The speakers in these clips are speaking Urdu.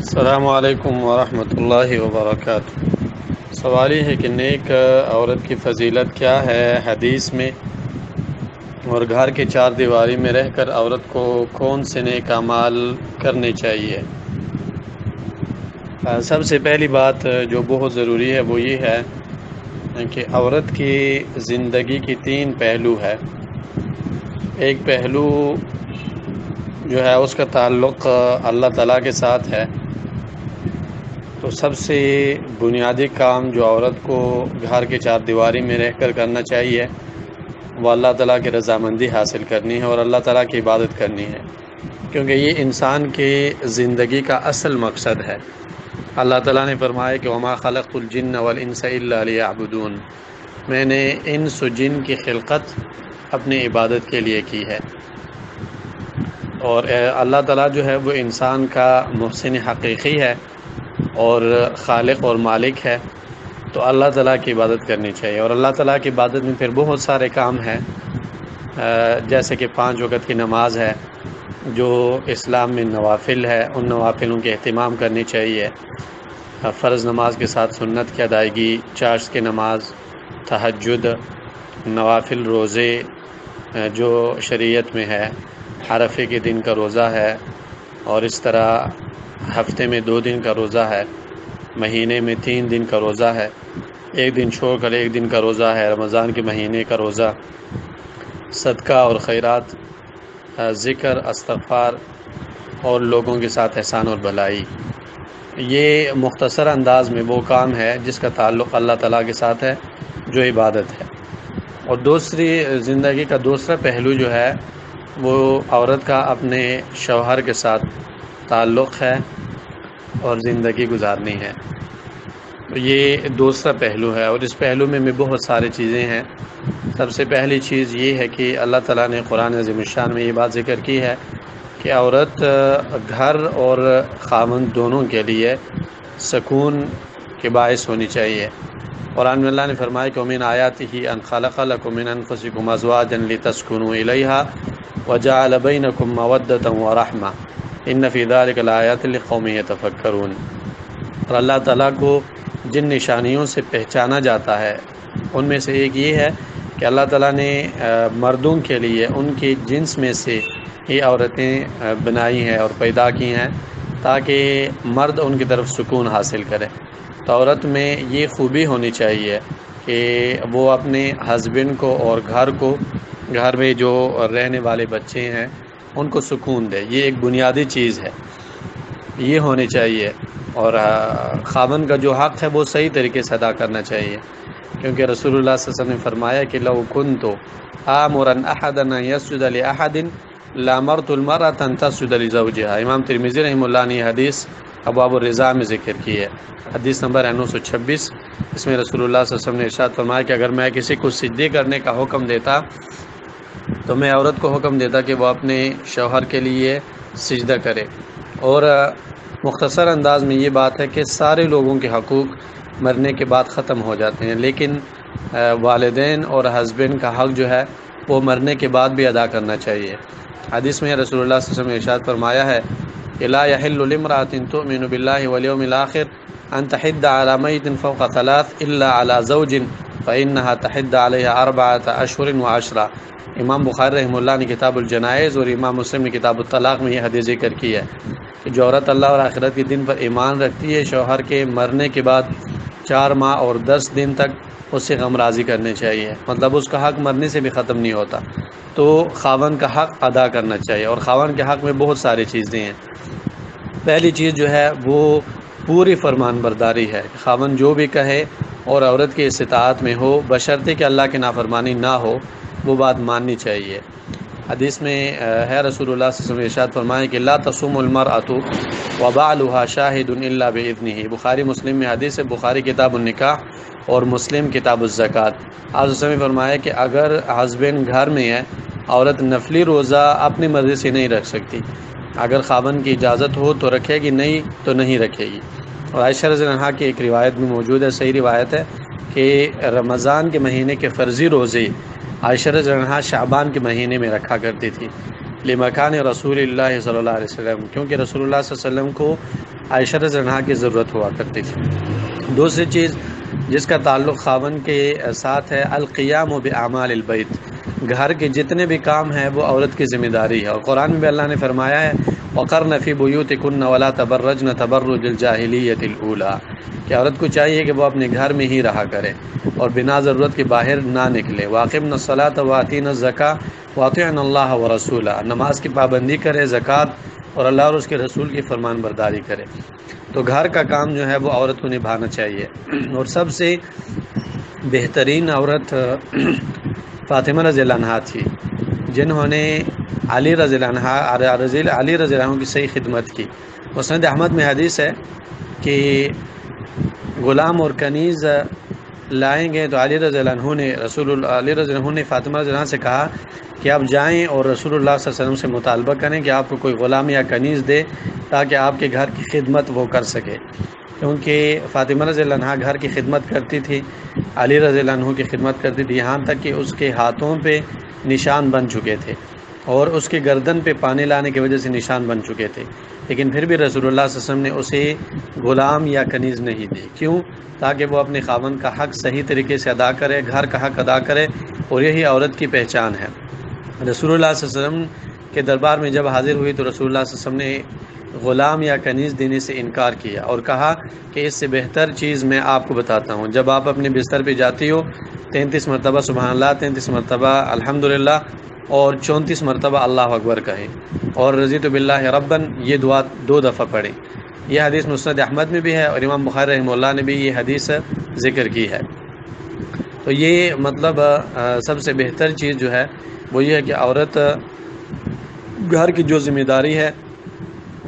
السلام علیکم ورحمۃ اللہ وبرکاتہ۔ سوال یہ ہے کہ نیک عورت کی فضیلت کیا ہے حدیث میں، اور گھر کے چار دیواری میں رہ کر عورت کو کون سے نیک اعمال کرنے چاہیے؟ سب سے پہلی بات جو بہت ضروری ہے وہ یہ ہے کہ عورت کی زندگی کی تین پہلو ہے۔ ایک پہلو جو ہے اس کا تعلق اللہ تعالیٰ کے ساتھ ہے، تو سب سے بنیادی کام جو عورت کو گھر کے چار دیواری میں رہ کر کرنا چاہیے وہ اللہ تعالیٰ کی رضامندی حاصل کرنی ہے اور اللہ تعالیٰ کی عبادت کرنی ہے، کیونکہ یہ انسان کی زندگی کا اصل مقصد ہے۔ اللہ تعالیٰ نے فرمایا کہ وما خلقت الجن والانس الا لیعبدون، میں نے انس و جن کی خلقت اپنی عبادت کے لیے کی ہے۔ اور اللہ تعالیٰ جو ہے وہ انسان کا محسن حقیقی ہے اور خالق اور مالک ہے، تو اللہ تعالیٰ کی عبادت کرنی چاہیے۔ اور اللہ تعالیٰ کی عبادت میں پھر بہت سارے کام ہیں، جیسے کہ 5 وقت کی نماز ہے جو اسلام میں نوافل ہے، ان نوافلوں کے اہتمام کرنی چاہیے۔ فرض نماز کے ساتھ سنت کی ادائیگی، چاشت کی نماز، تہجد، نوافل روزے جو شریعت میں ہے، عرفے کے دن کا روزہ ہے، اور اس طرح ہفتے میں 2 دن کا روزہ ہے، مہینے میں 3 دن کا روزہ ہے، 1 دن چھوڑ کر 1 دن کا روزہ ہے، رمضان کے مہینے کا روزہ، صدقہ اور خیرات، ذکر، استغفار اور لوگوں کے ساتھ احسان اور بھلائی۔ یہ مختصر انداز میں وہ کام ہے جس کا تعلق اللہ تعالیٰ کے ساتھ ہے، جو عبادت ہے۔ اور دوسری زندگی کا دوسرا پہلو جو ہے وہ عورت کا اپنے شوہر کے ساتھ تعلق ہے اور زندگی گزارنی ہے، یہ دوسرا پہلو ہے۔ اور اس پہلو میں بہت ساری چیزیں ہیں۔ سب سے پہلی چیز یہ ہے کہ اللہ تعالیٰ نے قرآن عظیم الشان میں یہ بات ذکر کی ہے کہ عورت گھر اور خاوند دونوں کے لیے سکون کے باعث ہونی چاہیے۔ قرآن میں اللہ نے فرمایا کہ وَمِنْ آیَاتِهِ أَنْ خَلَقَ لَكُم مِّنْ أَنفُسِكُمْ أَزْوَاجًا لِتَسْكُنُوا إِلَيْهَا وَجَعَلَ بَيْنَكُم مَّوَدَّةً وَرَحْمَةً إِنَّ فِي ذَلِكَ لَآيَاتٍ لِقَوْمٍ يَتَفَكَّرُونَ۔ اور اللہ تعالیٰ کو جن نشانیوں سے پہچانا جاتا ہے ان میں سے ایک یہ ہے کہ اللہ تعالیٰ نے مردوں کے لیے ان کی جنس میں سے ہی عورتیں بنائی ہیں اور پیدا کی ہیں تاکہ مرد ان کی طرف سکون حاصل کرے۔ تو عورت میں یہ خوبی ہونی چاہیے کہ وہ اپنے ہسبینڈ کو اور گھر میں جو رہنے والے بچے ہیں ان کو سکون دے، یہ ایک بنیادی چیز ہے، یہ ہونی چاہیے۔ اور خاوند کا جو حق ہے وہ صحیح طریقے سے ادا کرنا چاہیے، کیونکہ رسول اللہ صلی اللہ علیہ وسلم نے فرمایا کہ لو كنت آمرا احدا ان يسجد لاحد لامرت المرأة ان تسجد لزوجها۔ امام ترمذی رحمہ اللہ نے یہ حدیث ابواب الرضا میں ذکر کی ہے، حدیث نمبر 926۔ اس میں رسول اللہ صلی اللہ علیہ وسلم نے ارشاد فرمایا کہ اگر میں کسی کو سجدے کرنے کا حکم دیتا تو میں عورت کو حکم دیتا کہ وہ اپنے شوہر کے لیے سجدہ کرے۔ اور مختصر انداز میں یہ بات ہے کہ سارے لوگوں کے حقوق مرنے کے بعد ختم ہو جاتے ہیں، لیکن والدین اور ہسبینڈ کا حق جو ہے وہ مرنے کے بعد بھی ادا کرنا چاہیے۔ حدیث میں رسول اللہ صلی اللہ علیہ وسلم نے ارشاد فرمایا ہے کہ لا يحل لامرأة تؤمن بالله واليوم الآخر ان تحد على ميت فوق 3 الا على زوج فإنها تحد عليها 4 أشهر و10۔ امام بخاری رحمہ اللہ نے کتاب الجنائز اور امام مسلم نے کتاب الطلاق میں یہ حدیث ذکر کی ہے کہ جو عورت اللہ اور آخرت کے دن پر ایمان رکھتی ہے، شوہر کے مرنے کے بعد 4 ماہ اور 10 دن تک اس سے غم راضی کرنے چاہیے، مطلب اس کا حق مرنے سے بھی ختم نہیں ہوتا، تو خاوند کا حق ادا کرنا چاہیے۔ اور خاوند کے حق میں بہت ساری چیزیں ہیں۔ پہلی چیز جو ہے وہ پوری فرمان برداری ہے، خاوند جو بھی کہے اور عورت کی استطاعت میں ہو بشرطے کہ اللہ کی نافرمانی نہ ہو وہ بات ماننی چاہیے۔ حدیث میں ہے رسول اللہ صلی اللہ علیہ وسلم نے ارشاد فرمایا کہ لا تصوم المرأة وبعلها شاہد الا باذنہ۔ بخاری مسلم میں حدیث ہے، بخاری کتاب النکاح اور مسلم کتاب الزکوٰۃ۔ آپ نے فرمایا کہ اگر ہسبینڈ گھر میں ہے، عورت نفلی روزہ اپنی مرضی سے نہیں رکھ سکتی، اگر خاوند کی اجازت ہو تو رکھے گی، نہیں تو نہیں رکھے گی۔ اور عائشہ رضی اللہ عنہا کی ایک روایت بھی موجود ہے، صحیح روایت ہے، کہ رمضان کے مہینے کے فرضی روزے عائشہ رضی اللہ عنہا شعبان کے مہینے میں رکھا کرتی تھی، لمکان رسول اللہ صلی اللہ علیہ وسلم، کیونکہ رسول اللہ صلی اللہ علیہ وسلم کو عائشہ رضی اللہ عنہا کی ضرورت ہوا کرتی تھی۔ دوسری چیز جس کا تعلق خاوند کے ساتھ ہے، القیام باعمال البیت، گھر کے جتنے بھی کام ہیں وہ عورت کی ذمہ داری ہے، اور قرآن میں بھی اللہ نے فرمایا ہے وقرن فی بیوتکن ولا تبرجن تبرج الجاہلیۃ الاولی، کہ عورت کو چاہیے کہ وہ اپنے گھر میں ہی رہا کرے اور بنا ضرورت کے باہر نہ نکلے۔ واقمن الصلاۃ واتین الزکاۃ واطعن اللہ ورسولہ، نماز کی پابندی کرے، زکوٰۃ اور اللہ اور اس کے رسول کی فرمان برداری کرے۔ تو گھر کا کام جو ہے وہ عورت کو نبھانا چاہیے، اور سب سے بہترین عورت فاطمہ رضی اللہ عنہا تھی، جنہوں نے علی رضی اللہ عنہ کی صحیح خدمت کی۔ مسند احمد میں حدیث ہے کہ غلام اور کنیز لائیں گے تو علی رضی اللہ عنہ نے فاطمہ رضی اللہ عنہ سے کہا کہ آپ جائیں اور رسول اللہ صلی اللہ علیہ وسلم سے مطالبہ کریں کہ آپ کو کوئی غلام یا کنیز دے تاکہ آپ کے گھر کی خدمت وہ کر سکے، کیونکہ فاطمہ رضی اللہ عنہ گھر کی خدمت کرتی تھی، علی رضی اللہ عنہ کی خدمت کرتی تھی، یہاں تک کہ اس کے ہاتھوں پہ نشان بن چکے تھے اور اس کے گردن پہ پانی لانے کی وجہ سے نشان بن چکے تھے، لیکن پھر بھی رسول اللہ صلی اللہ علیہ وسلم نے اسے غلام یا کنیز نہیں دی۔ کیوں؟ تاکہ وہ اپنے خاوند کا حق صحیح طریقے سے ادا کرے، گھر کا حق ادا کرے، اور یہی عورت کی پہچان ہے۔ رسول اللہ صلی اللہ علیہ وسلم کے دربار میں جب حاضر ہوئی تو رسول اللہ صلی اللہ علیہ وسلم نے غلام یا کنیز دینے سے انکار کیا اور کہا کہ اس سے بہتر چیز میں آپ کو بتاتا ہوں، جب آپ اپنے بستر پہ جاتی ہو 33 مرتبہ سبحان اللہ، 33 مرتبہ الحمدللہ اور 34 مرتبہ اللہ اکبر کہیں، اور رضیت باللہ ربن یہ دعا 2 دفعہ پڑھیں۔ یہ حدیث مسند احمد میں بھی ہے اور امام بخاری رحمہ اللہ نے بھی یہ حدیث ذکر کی ہے۔ تو یہ مطلب سب سے بہتر چیز جو ہے وہ یہ ہے کہ عورت گھر کی جو ذمہ داری ہے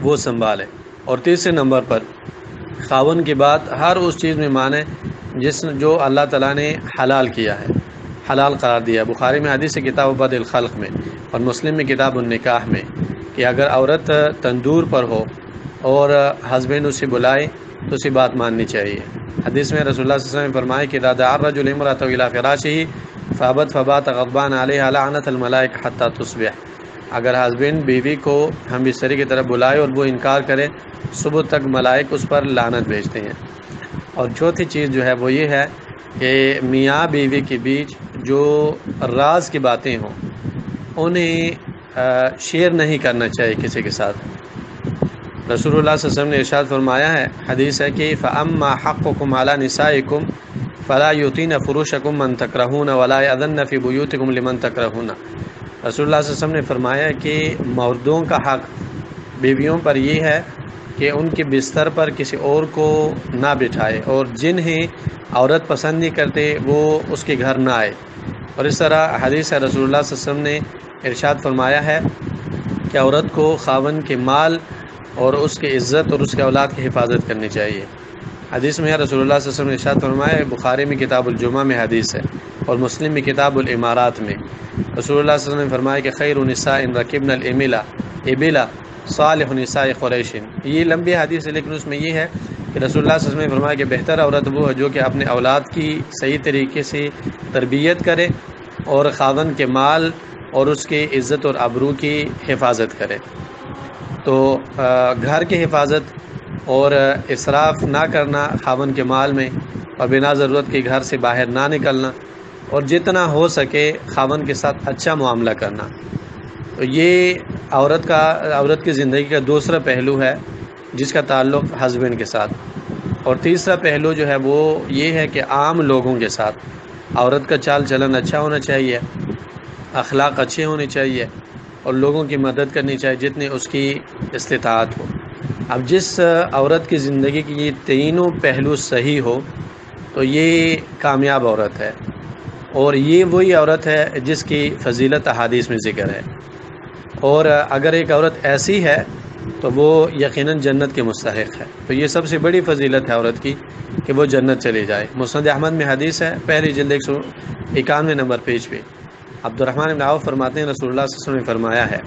وہ سنبھالے، اور تیسرے نمبر پر خاوند کی بات ہر اس چیز میں مانے جو اللہ تعالیٰ نے حلال کیا ہے، حلال قرار دیا۔ بخاری میں حدیث کتاب بدء الخلق میں اور مسلم میں کتاب النکاح میں کہ اگر عورت تندور پر ہو اور ہسبینڈ اسے بلائے تو اسی بات ماننی چاہیے۔ حدیث میں رسول اللہ صلی اللہ علیہ وسلم نے فرمایا کہ اذا دعا الرجل امرأته الى فراشه فابت فبات غضبان علیہا لعنت الملائکہ حتی تصبح، اگر ہسبینڈ بیوی کو ہم بستری کی طرف بلائے اور وہ انکار کرے صبح تک ملائک اس پر لعنت بھیجتے ہیں۔ اور چوتھی چیز جو ہے وہ یہ ہے کہ میاں بیوی کے بیچ جو راز کی باتیں ہوں انہیں شیئر نہیں کرنا چاہیے کسی کے ساتھ۔ رسول اللہ صلی اللہ علیہ وسلم نے ارشاد فرمایا ہے، حدیث ہے کہ فَأَمَّا حَقُّكُمْ عَلَى نِسَائِكُمْ فَلَا يُؤْتِينَ فُرُوشَكُمْ مَنْ تَكْرَهُونَ وَلَا يَأْذَنَّ فِي بُيُوتِكُمْ لِمَنْ تَكْرَهُونَ۔ رسول اللہ صلی اللہ علیہ وسلم نے فرمایا کہ مردوں کا حق بیویوں پر یہ ہے کہ ان کے بستر پر کسی اور کو نہ بٹھائے، اور جنہیں عورت پسند نہیں کرتے وہ اس کے گھر نہ آئے۔ اور اس طرح حدیث ہے رسول اللہ صلی اللہ علیہ وسلم نے ارشاد فرمایا ہے کہ عورت کو خاوند کے مال اور اس کی عزت اور اس کے اولاد کی حفاظت کرنی چاہیے۔ حدیث میں رسول اللہ صلی اللہ علیہ وسلم نے ارشاد فرمایا ہے، بخاری میں کتاب الجمعہ میں حدیث ہے اور مسلم میں کتاب الامارات میں رسول اللہ صلی اللہ علیہ وسلم نے فرمایا کہ خیر نساء رکبن الابلا صالح نساء قریش۔ یہ لمبی حدیث ہے لیکن اس میں یہ ہے کہ رسول اللہ صلی اللہ علیہ وسلم نے فرمایا کہ بہتر عورت وہ ہے جو کہ اپنے اولاد کی صحیح طریقے سے تربیت کرے اور خاوند کے مال اور اس کی عزت اور آبرو کی حفاظت کرے۔ تو گھر کی حفاظت اور اسراف نہ کرنا خاوند کے مال میں، اور بنا ضرورت کے گھر سے باہر نہ نکلنا، اور جتنا ہو سکے خاوند کے ساتھ اچھا معاملہ کرنا۔ تو یہ عورت کی زندگی کا دوسرا پہلو ہے جس کا تعلق ہسبینڈ کے ساتھ، اور تیسرا پہلو جو ہے وہ یہ ہے کہ عام لوگوں کے ساتھ عورت کا چال چلن اچھا ہونا چاہیے، اخلاق اچھے ہونے چاہیے، اور لوگوں کی مدد کرنی چاہیے جتنی اس کی استطاعت ہو۔ اب جس عورت کی زندگی کی یہ تینوں پہلو صحیح ہو تو یہ کامیاب عورت ہے، اور یہ وہی عورت ہے جس کی فضیلت احادیث میں ذکر ہے۔ اور اگر ایک عورت ایسی ہے تو وہ یقیناً جنت کے مستحق ہے۔ تو یہ سب سے بڑی فضیلت ہے عورت کی کہ وہ جنت چلی جائے۔ مسند احمد میں حدیث ہے، پہلی جلد 191 نمبر پیج پہ عبد الرحمن بن عوف فرماتے ہیں رسول اللہ صلی اللہ علیہ وسلم نے فرمایا ہے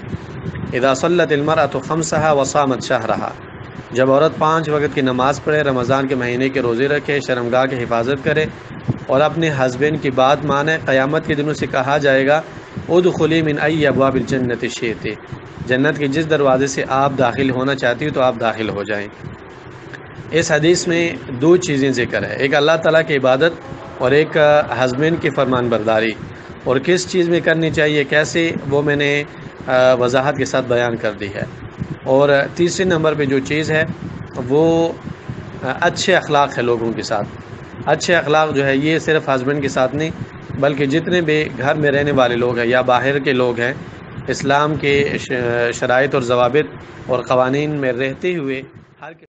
اذا صلت المرأة خمسها وصامت شهرها، جب عورت 5 وقت کی نماز پڑھے، رمضان کے مہینے کے روزے رکھے، شرمگاہ کی حفاظت کرے اور اپنے ہسبینڈ کی بات مانے، قیامت کے دنوں سے کہا جائے گا ادخلی من ای ابواب الجنت شئت، جنت کے جس دروازے سے آپ داخل ہونا چاہتی ہو تو آپ داخل ہو جائیں۔ اس حدیث میں دو چیزیں ذکر ہے، ایک اللہ تعالیٰ کی عبادت اور ایک ہسبینڈ کی فرمان برداری، اور کس چیز میں کرنی چاہیے کیسے، وہ میں نے وضاحت کے ساتھ بیان کر دی ہے۔ اور تیسرے نمبر پہ جو چیز ہے وہ اچھے اخلاق ہے لوگوں کے ساتھ۔ اچھے اخلاق جو ہے یہ صرف ہسبینڈ کے ساتھ نہیں بلکہ جتنے بھی گھر میں رہنے والے لوگ ہیں یا باہر کے لوگ ہیں، اسلام کے شرائط اور ضوابط اور قوانین میں رہتے ہوئے ہر